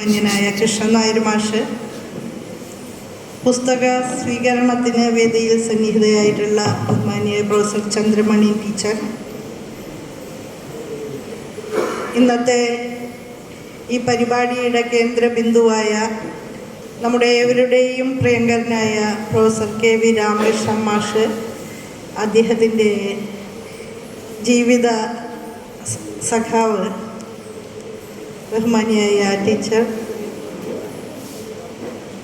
മാന്യനായ കൃഷ്ണൻ നായർ മാഷ്, പുസ്തക സ്വീകരണത്തിന് വേദിയിൽ സന്നിഹിതയായിട്ടുള്ള ബഹുമാന്യ പ്രൊഫസർ ചന്ദ്രമണി ടീച്ചർ, ഇന്നത്തെ ഈ പരിപാടിയുടെ കേന്ദ്ര ബിന്ദുവായ നമ്മുടെ ഏവരുടെയും പ്രിയങ്കരനായ പ്രൊഫസർ KV രാമകൃഷ്ണൻ മാഷ്, അദ്ദേഹത്തിൻ്റെ ജീവിത സഖാവ് ബഹുമാനിയായ ടീച്ചർ,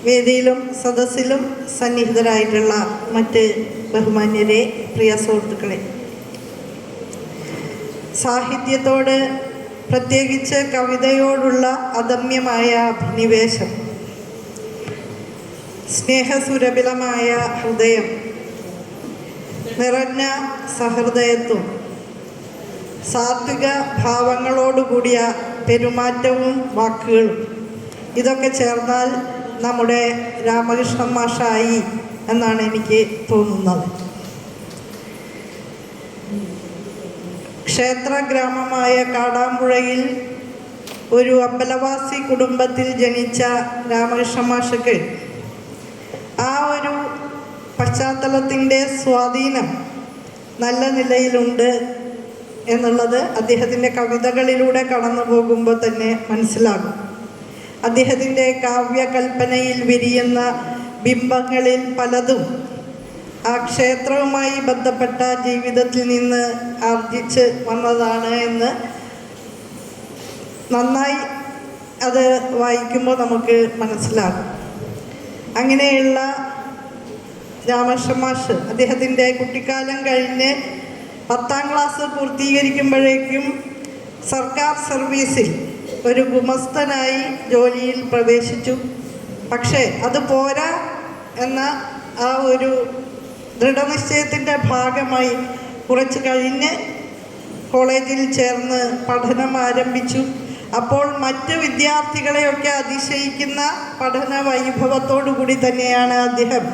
വേദിയിലും സദസ്സിലും സന്നിഹിതരായിട്ടുള്ള മറ്റ് ബഹുമാന്യരെ, പ്രിയ സുഹൃത്തുക്കളെ, സാഹിത്യത്തോട് പ്രത്യേകിച്ച് കവിതയോടുള്ള അദമ്യമായ അഭിനിവേശം, സ്നേഹസുരഭിലമായ ഹൃദയം, നിറഞ്ഞ സഹൃദയത്വം, സാത്വിക ഭാവങ്ങളോടുകൂടിയ പെരുമാറ്റവും വാക്കുകളും, ഇതൊക്കെ ചേർന്നാൽ നമ്മുടെ രാമകൃഷ്ണൻ മാഷായി എന്നാണ് എനിക്ക് തോന്നുന്നത്. ക്ഷേത്ര ഗ്രാമമായ കാടാമ്പുഴയിൽ ഒരു അമ്പലവാസി കുടുംബത്തിൽ ജനിച്ച രാമകൃഷ്ണൻ മാഷക്ക് ആ ഒരു പശ്ചാത്തലത്തിൻ്റെ സ്വാധീനം നല്ല നിലയിലുണ്ട് എന്നുള്ളത് അദ്ദേഹത്തിൻ്റെ കവിതകളിലൂടെ കടന്നു പോകുമ്പോൾ തന്നെ മനസ്സിലാകും. അദ്ദേഹത്തിൻ്റെ കാവ്യകൽപ്പനയിൽ വിരിയുന്ന ബിംബങ്ങളിൽ പലതും ആ ക്ഷേത്രവുമായി ബന്ധപ്പെട്ട ജീവിതത്തിൽ നിന്ന് ആർജിച്ച് വന്നതാണ് എന്ന് നന്നായി അത് വായിക്കുമ്പോൾ നമുക്ക് മനസ്സിലാകും. അങ്ങനെയുള്ള രാമകൃഷ്ണൻ മാഷ് അദ്ദേഹത്തിൻ്റെ കുട്ടിക്കാലം കഴിഞ്ഞ് 10ാം ക്ലാസ് പൂർത്തീകരിക്കുമ്പോഴേക്കും സർക്കാർ സർവീസിൽ ഒരു ഗുമസ്തനായി ജോലിയിൽ പ്രവേശിച്ചു. പക്ഷേ അത് പോരാ എന്ന ആ ഒരു ദൃഢനിശ്ചയത്തിൻ്റെ ഭാഗമായി കുറച്ച് കഴിഞ്ഞ് കോളേജിൽ ചേർന്ന് പഠനം ആരംഭിച്ചു. അപ്പോൾ മറ്റ് വിദ്യാർത്ഥികളെയൊക്കെ അതിശയിക്കുന്ന പഠന വൈഭവത്തോടു കൂടി തന്നെയാണ് അദ്ദേഹം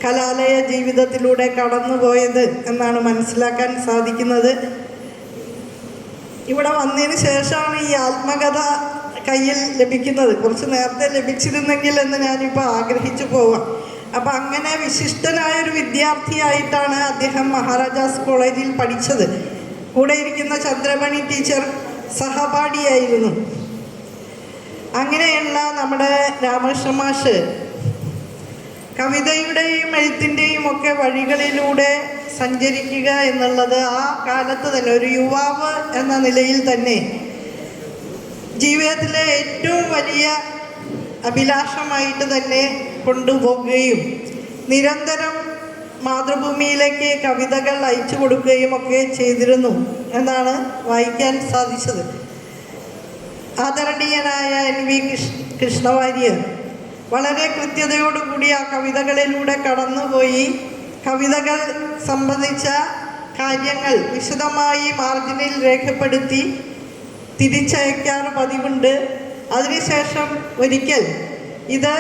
കലാലയ ജീവിതത്തിലൂടെ കടന്നുപോയത് എന്നാണ് മനസ്സിലാക്കാൻ സാധിക്കുന്നത്. ഇവിടെ വന്നതിന് ശേഷമാണ് ഈ ആത്മകഥ കയ്യിൽ ലഭിക്കുന്നത്. കുറച്ച് നേരത്തെ ലഭിച്ചിരുന്നെങ്കിൽ എന്ന് ഞാനിപ്പോൾ ആഗ്രഹിച്ചു പോവാം. അപ്പം അങ്ങനെ വിശിഷ്ടനായൊരു വിദ്യാർത്ഥിയായിട്ടാണ് അദ്ദേഹം മഹാരാജാസ് കോളേജിൽ പഠിച്ചത്. കൂടെ ഇരിക്കുന്ന ചന്ദ്രമണി ടീച്ചർ സഹപാഠിയായിരുന്നു. അങ്ങനെയുള്ള നമ്മുടെ രാമകൃഷ്ണൻ മാഷ് കവിതയുടെയും എഴുത്തിൻ്റെയും ഒക്കെ വഴികളിലൂടെ സഞ്ചരിക്കുക എന്നുള്ളത് ആ കാലത്ത് തന്നെ ഒരു യുവാവ് എന്ന നിലയിൽ തന്നെ ജീവിതത്തിലെ ഏറ്റവും വലിയ അഭിലാഷമായിട്ട് തന്നെ കൊണ്ടുപോകുകയും നിരന്തരം മാതൃഭൂമിയിലേക്ക് കവിതകൾ അയച്ചു കൊടുക്കുകയും ഒക്കെ ചെയ്തിരുന്നു എന്നാണ് വായിക്കാൻ സാധിച്ചത്. ആദരണീയനായ NV കൃഷ്ണവാര്യർ വളരെ കൃത്യതയോടുകൂടി ആ കവിതകളിലൂടെ കടന്നുപോയി കവിതകൾ സംബന്ധിച്ച കാര്യങ്ങൾ വിശദമായി മാർജിനിൽ രേഖപ്പെടുത്തി തിരിച്ചയക്കാറ് പതിവുണ്ട്. അതിനുശേഷം ഒരിക്കൽ ഇത്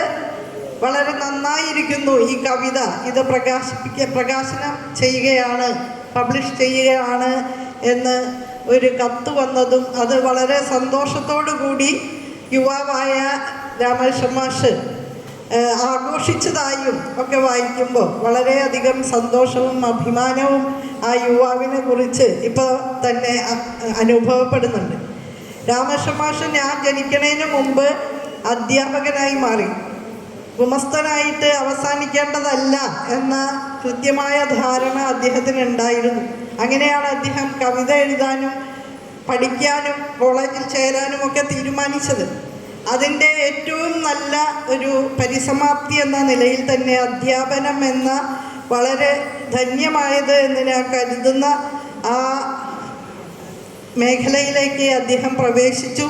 വളരെ നന്നായിരിക്കുന്നു, ഈ കവിത ഇത് പ്രകാശനം ചെയ്യുകയാണ്, പബ്ലിഷ് ചെയ്യുകയാണ് എന്ന് ഒരു കത്ത് വന്നതും അത് വളരെ സന്തോഷത്തോടു കൂടി യുവാവായ രാമകൃഷ്ണൻ മാഷ് ആഘോഷിച്ചതായും ഒക്കെ വായിക്കുമ്പോൾ വളരെയധികം സന്തോഷവും അഭിമാനവും ആ യുവാവിനെ കുറിച്ച് ഇപ്പോൾ തന്നെ അനുഭവപ്പെടുന്നുണ്ട്. രാമകൃഷ്ണൻ മാഷ് ഞാൻ ജനിക്കുന്നതിന് മുമ്പ് അധ്യാപകനായി മാറി. ഗുമസ്തനായിട്ട് അവസാനിക്കേണ്ടതല്ല എന്ന കൃത്യമായ ധാരണ അദ്ദേഹത്തിന് ഉണ്ടായിരുന്നു. അങ്ങനെയാണ് അദ്ദേഹം കവിത എഴുതാനും പഠിക്കാനും കോളേജിൽ ചേരാനും ഒക്കെ തീരുമാനിച്ചത്. അതിൻ്റെ ഏറ്റവും നല്ല ഒരു പരിസമാപ്തി എന്ന നിലയിൽ തന്നെ അധ്യാപനം എന്ന വളരെ ധന്യമായത് എന്ന് ഞാൻ കരുതുന്ന ആ മേഖലയിലേക്ക് അദ്ദേഹം പ്രവേശിച്ചു.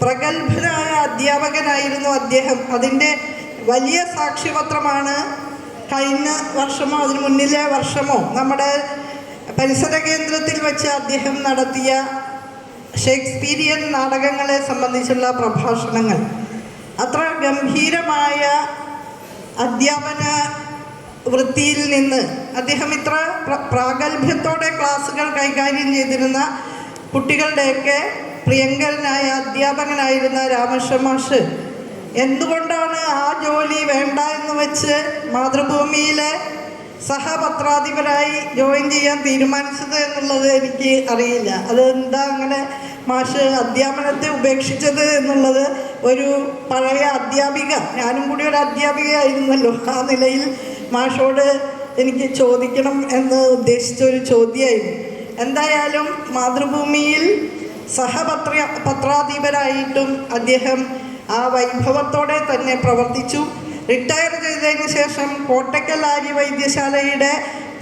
പ്രഗത്ഭനായ അധ്യാപകനായിരുന്നു അദ്ദേഹം. അതിൻ്റെ വലിയ സാക്ഷ്യപത്രമാണ് കഴിഞ്ഞ വർഷമോ അതിന് മുന്നിലെ വർഷമോ നമ്മുടെ പരിസര കേന്ദ്രത്തിൽ വെച്ച് അദ്ദേഹം നടത്തിയ ഷേക്സ്പീരിയൻ നാടകങ്ങളെ സംബന്ധിച്ചുള്ള പ്രഭാഷണങ്ങൾ. അത്ര ഗംഭീരമായ അധ്യാപന വൃത്തിയിൽ നിന്ന് അദ്ദേഹം ഇത്ര പ്രാഗൽഭ്യത്തോടെ ക്ലാസ്സുകൾ കൈകാര്യം ചെയ്തിരുന്ന കുട്ടികളുടെയൊക്കെ പ്രിയങ്കരനായ അധ്യാപകനായിരുന്ന രാമകൃഷ്ണൻ മാഷ് എന്തുകൊണ്ടാണ് ആ ജോലി വേണ്ട എന്ന് വെച്ച് മാതൃഭൂമിയിലെ സഹപത്രാധിപരായി ജോയിൻ ചെയ്യാൻ തീരുമാനിച്ചത് എന്നുള്ളത് എനിക്ക് അറിയില്ല. അതെന്താ അങ്ങനെ മാഷ് അധ്യാപനത്തെ ഉപേക്ഷിച്ചത് എന്നുള്ളത് ഒരു പഴയ അധ്യാപിക, ഞാനും കൂടി ഒരു അധ്യാപികയായിരുന്നല്ലോ, ആ നിലയിൽ മാഷോട് എനിക്ക് ചോദിക്കണം എന്ന് ഉദ്ദേശിച്ചൊരു ചോദ്യമായിരുന്നു. എന്തായാലും മാതൃഭൂമിയിൽ പത്രാധിപരായിട്ടും അദ്ദേഹം ആ വൈഭവത്തോടെ തന്നെ പ്രവർത്തിച്ചു. റിട്ടയർ ചെയ്തതിന് ശേഷം കോട്ടക്കൽ ആര്യ വൈദ്യശാലയുടെ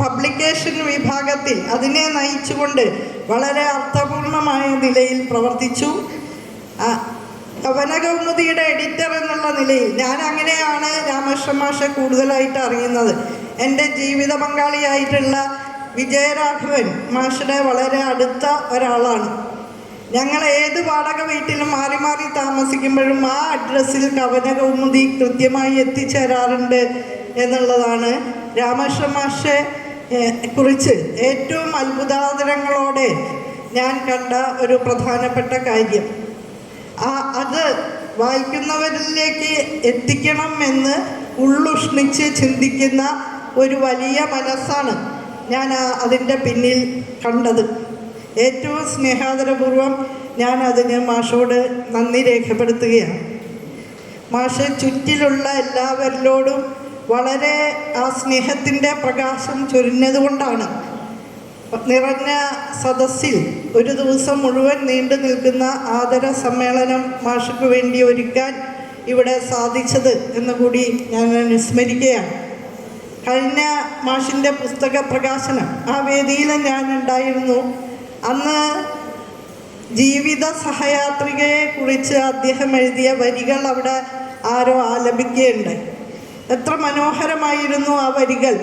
പബ്ലിക്കേഷൻ വിഭാഗത്തിൽ അതിനെ നയിച്ചുകൊണ്ട് വളരെ അർത്ഥപൂർണമായ നിലയിൽ പ്രവർത്തിച്ചു. കവനകൗമുദിയുടെ എഡിറ്റർ എന്നുള്ള നിലയിൽ ഞാൻ അങ്ങനെയാണ് രാമകൃഷ്ണൻ മാഷെ കൂടുതലായിട്ട് അറിയുന്നത്. എൻ്റെ ജീവിത പങ്കാളിയായിട്ടുള്ള വിജയരാഘവൻ മാഷയുടെ വളരെ അടുത്ത ഒരാളാണ്. ഞങ്ങൾ ഏത് വാടക വീട്ടിലും മാറി മാറി താമസിക്കുമ്പോഴും ആ അഡ്രസ്സിൽ കവനകൗമുദി കൃത്യമായി എത്തിച്ചേരാറുണ്ട് എന്നുള്ളതാണ് രാമകൃഷ്ണൻ മാഷെ കുറിച്ച് ഏറ്റവും അത്ഭുതാദരങ്ങളോടെ ഞാൻ കണ്ട ഒരു പ്രധാനപ്പെട്ട കാര്യം. അത് വായിക്കുന്നവരിലേക്ക് എത്തിക്കണം എന്ന് ഉള്ളുഷ്ണിച്ച് ചിന്തിക്കുന്ന ഒരു വലിയ മനസ്സാണ് ഞാൻ അതിൻ്റെ പിന്നിൽ കണ്ടത്. ഏറ്റവും സ്നേഹാദരപൂർവം ഞാൻ അതിന് മാഷോട് നന്ദി രേഖപ്പെടുത്തുകയാണ്. മാഷ് ചുറ്റിലുള്ള എല്ലാവരിലോടും വളരെ ആ സ്നേഹത്തിൻ്റെ പ്രകാശം ചൊരിഞ്ഞതുകൊണ്ടാണ് നിറഞ്ഞ സദസ്സിൽ ഒരു ദിവസം മുഴുവൻ നീണ്ടു നിൽക്കുന്ന ആദര സമ്മേളനം മാഷയ്ക്ക് വേണ്ടി ഒരുക്കാൻ ഇവിടെ സാധിച്ചത് എന്നുകൂടി ഞാൻ അനുസ്മരിക്കുകയാണ്. കഴിഞ്ഞ മാഷിൻ്റെ പുസ്തക പ്രകാശനം ആ വേദിയിൽ ഞാൻ ഉണ്ടായിരുന്നു. അന്ന് ജീവിത സഹയാത്രികയെ കുറിച്ച് അദ്ദേഹം എഴുതിയ വരികൾ അവിടെ ആരോ ആലപിക്കുകയുണ്ട്. എത്ര മനോഹരമായിരുന്നു ആ വരികൾ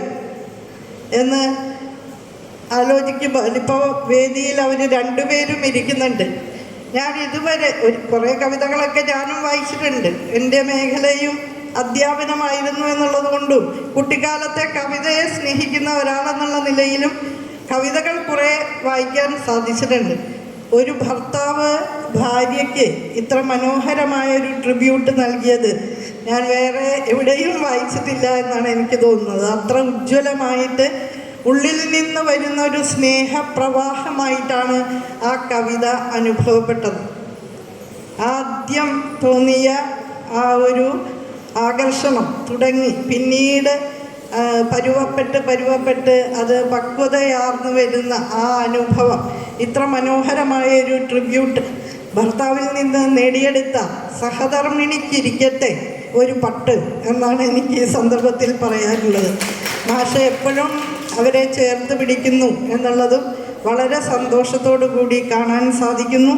എന്ന് ആലോചിക്കുമ്പോൾ, ഇപ്പോൾ വേദിയിൽ അവർ രണ്ടുപേരും ഇരിക്കുന്നുണ്ട്. ഞാൻ ഇതുവരെ കുറേ കവിതകളൊക്കെ ഞാനും വായിച്ചിട്ടുണ്ട്. എൻ്റെ മേഖലയും അധ്യാപനമായിരുന്നു എന്നുള്ളത് കൊണ്ടും കുട്ടിക്കാലത്തെ കവിതയെ സ്നേഹിക്കുന്ന ഒരാളെന്നുള്ള നിലയിലും കവിതകൾ കുറേ വായിക്കാൻ സാധിച്ചിട്ടുണ്ട്. ഒരു ഭർത്താവ് ഭാര്യയ്ക്ക് ഇത്ര മനോഹരമായൊരു ട്രിബ്യൂട്ട് നൽകിയത് ഞാൻ വേറെ എവിടെയും വായിച്ചിട്ടില്ല എന്നാണ് എനിക്ക് തോന്നുന്നത്. അത്ര ഉജ്ജ്വലമായിട്ട് ഉള്ളിൽ നിന്ന് വരുന്ന ഒരു സ്നേഹപ്രവാഹമായിട്ടാണ് ആ കവിത അനുഭവപ്പെട്ടത്. ആദ്യം തോന്നിയ ആ ഒരു ആകർഷണം തുടങ്ങി പിന്നീട് പരുവപ്പെട്ട് അത് പക്വതയാർന്നു വരുന്ന ആ അനുഭവം, ഇത്ര മനോഹരമായൊരു ട്രിബ്യൂട്ട് ഭർത്താവിൽ നിന്ന് നേടിയെടുത്ത സഹധർമ്മിണിക്കിരിക്കട്ടെ ഒരു പട്ട് എന്നാണ് എനിക്ക് ഈ സന്ദർഭത്തിൽ പറയാനുള്ളത്. മാഷ എപ്പോഴും അവരെ ചേർത്ത് പിടിക്കുന്നു എന്നുള്ളതും വളരെ സന്തോഷത്തോടു കൂടി കാണാൻ സാധിക്കുന്നു.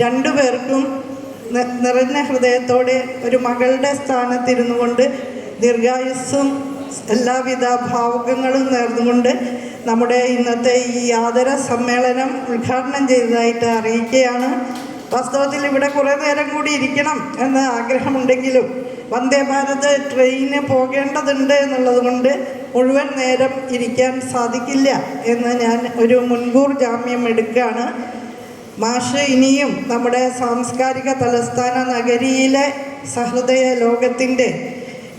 രണ്ടുപേർക്കും നിറഞ്ഞ ഹൃദയത്തോടെ ഒരു മകളുടെ സ്ഥാനത്തിരുന്നു കൊണ്ട് ദീർഘായുസ്സും എല്ലാവിധ ഭാവുകങ്ങളും നേർന്നുകൊണ്ട് നമ്മുടെ ഇന്നത്തെ ഈ ആദര സമ്മേളനം ഉദ്ഘാടനം ചെയ്തതായിട്ട് അറിയിക്കുകയാണ്. വാസ്തവത്തിൽ ഇവിടെ കുറേ നേരം കൂടി ഇരിക്കണം എന്ന ആഗ്രഹമുണ്ടെങ്കിലും വന്ദേ ഭാരത് ട്രെയിന് പോകേണ്ടതുണ്ട് എന്നുള്ളത് കൊണ്ട് മുഴുവൻ നേരം ഇരിക്കാൻ സാധിക്കില്ല എന്ന് ഞാൻ ഒരു മുൻകൂർ ജാമ്യം എടുക്കുകയാണ്. മാഷ് ഇനിയും നമ്മുടെ സാംസ്കാരിക തലസ്ഥാന നഗരിയിലെ സഹൃദയ ലോകത്തിൻ്റെ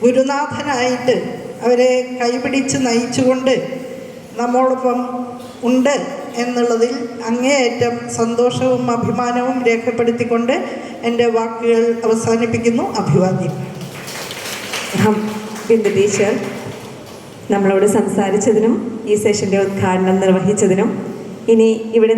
ഗുരുനാഥനായിട്ട് അവരെ കൈപിടിച്ച് നയിച്ചുകൊണ്ട് നമ്മോടൊപ്പം ഉണ്ട് എന്നുള്ളതിൽ അങ്ങേയറ്റം സന്തോഷവും അഭിമാനവും രേഖപ്പെടുത്തിക്കൊണ്ട് എൻ്റെ വാക്കുകൾ അവസാനിപ്പിക്കുന്നു. അഭിവാദ്യം. ബിന്ദു ടീച്ചർ നമ്മളോട് സംസാരിച്ചതിനും ഈ സെഷൻ്റെ ഉദ്ഘാടനം നിർവഹിച്ചതിനും ഇനി ഇവിടെ